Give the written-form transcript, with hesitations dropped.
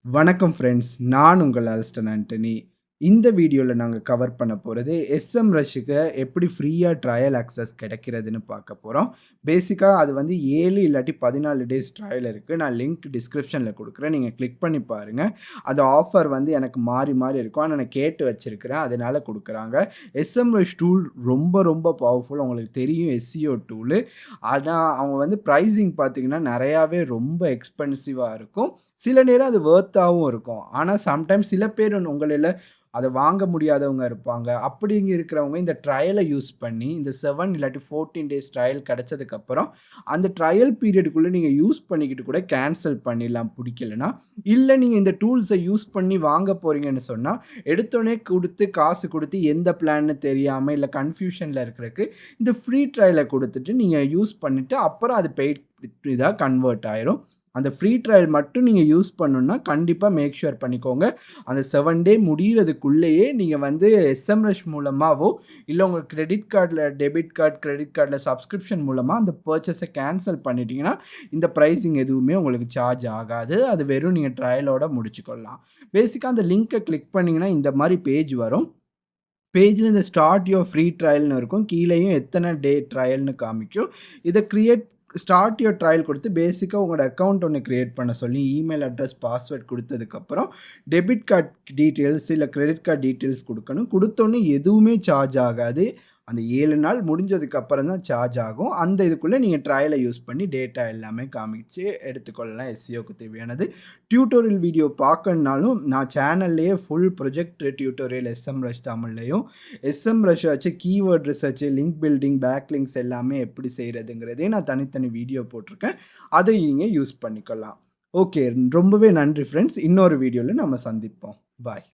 வணக்கம் ஃப்ரெண்ட்ஸ். நான் உங்கள் அல்ஸ்டன் ஆண்டனி. இந்த வீடியோல நாங்க கவர் பண்ண போறது, எஸ்எம்ரஷ்க்கு எப்படி ஃப்ரீயா ட்ரையல் அக்சஸ் கிடைக்கிறதுன்னு பார்க்க போறோம். பேசிக்கா அது வந்து 7 இல்லாட்டி 14 டேஸ் ட்ரையல் இருக்கு. நான் லிங்க் டிஸ்கிரிப்ஷன்ல குடுக்குறேன். நீங்க கிளிக் பண்ணி பாருங்க. அது ஆஃபர் வந்து எனக்கு மாறி மாறி இருக்கும். ஆனா நான் கேட்டு வச்சிருக்கிறேன். அதனால குடுக்குறாங்க. எஸ்எம்ரஷ் டூல் ரொம்ப ரொம்ப பவர்ஃபுல். உங்களுக்கு தெரியும் எஸ்இஓ டூலு. ஆனா அவங்க வந்து பிரைசிங் பார்த்தீங்கன்னா, நெறையாவே ரொம்ப எக்ஸ்பென்சிவா இருக்கும். சில நேரம் அது வொர்த்தாவும் இருக்கும். ஆனா சம்டைம்ஸ் சில பேர் உங்களில அத வாங்க முடியாதவங்க இருப்பாங்க. அப்படிங்க இருக்கிறவங்க இந்த ட்ரையல யூஸ் பண்ணி, இந்த 7 இல்லாட்டி 14 டேஸ் ட்ரையல் கிடைச்சதுக்கப்புறம், அந்த ட்ரையல் பீரியடுக்குள்ள நீங்க யூஸ் பண்ணிக்கிட்டு கூட கேன்சல் பண்ணிடலாம் புடிக்கலன்னா. இல்ல நீங்க இந்த டூல்ஸ யூஸ் பண்ணி வாங்க போறீங்கன்னு சொன்னா, எடுத்தோனே காசு குடுத்து எந்த பிளான்னு தெரியாம, இல்ல கன்ஃப்யூஷன்ல இருக்கிறதுக்கு, இந்த ஃப்ரீ ட்ரையல குடுத்துட்டு நீங்க யூஸ் பண்ணிட்டு, அப்புறம் அது பெய்ட் இதா கன்வெர்ட் ஆயிரும். அந்த ஃப்ரீ ட்ரையல் மட்டும் நீங்க யூஸ் பண்ணணும்னா, கண்டிப்பா மேக் ஷூர் பண்ணிக்கோங்க. அந்த 7 டே முடியறதுக்குள்ளேயே நீங்க வந்து எஸ்எம்ரஷ் மூலமாவோ, இல்ல உங்க கிரெடிட் கார்ட்ல டெபிட் கார்ட், கிரெடிட் கார்ட்ல சப்ஸ்கிரிப்ஷன் மூலமா அந்த பர்ச்சேஸ கேன்சல் பண்ணிட்டீங்கன்னா, இந்த பிரைசிங் எதுவுமே உங்களுக்கு சார்ஜ் ஆகாது. அது வெறும் நீங்க ட்ரையலோட முடிச்சுக்கொள்ளலாம். பேசிக்கா அந்த லிங்க கிளிக் பண்ணீங்கன்னா, இந்த மாரி பேஜ் வரும். பேஜ்ல இந்த ஸ்டார்ட் யுவர் ஃப்ரீ ட்ரையல்னு இருக்கும். கீழேயும் எத்தன டே ட்ரையல்னு காமிக்கும். இத ஸ்டார்ட் யுவர் ட்ரையல் குடுத்து பேசிக்கா உங்களோட அக்கவுண்ட் ஒண்ணு கிரியேட் பண்ண சொல்லி, இமெயில் அட்ரஸ், பாஸ்வேர்ட் குடுத்ததுக்கப்புறம், டெபிட் கார்ட் டீட்டெயில்ஸ் இல்ல கிரெடிட் கார்ட் டீட்டெயில்ஸ் குடுக்கணும். குடுத்தோனே எதுவுமே சார்ஜ் ஆகாது. அந்த 7 நாள் முடிஞ்சதுக்கு அப்புறம் தான் சார்ஜ் ஆகும். அந்த இதுக்குள்ள நீங்க ட்ரையல யூஸ் பண்ணி டேட்டா எல்லாமே காமிச்சு எடுத்துக்கொள்ளலாம். எஸ்இஓக்கு தேவையானது. டியூட்டோரியல் வீடியோ பார்க்கணும்னாலும் நான் சேனல்லயே ஃபுல் ப்ராஜெக்ட் டியூட்டோரியல் எஸ்எம்ரஷ் தமிழ்லயும், எஸ்எம்ரஷ் வச்சு keyword research, link building, back links எல்லாமே எப்படி செய்றதுங்கிறதையும் நான் தனித்தனி வீடியோ போட்டிருக்கேன். அதை நீங்க யூஸ் பண்ணிக்கலாம். ஓகே. ரொம்பவே நன்றி ஃப்ரெண்ட்ஸ். இன்னொரு வீடியோல நம்ம சந்திப்போம். பாய்.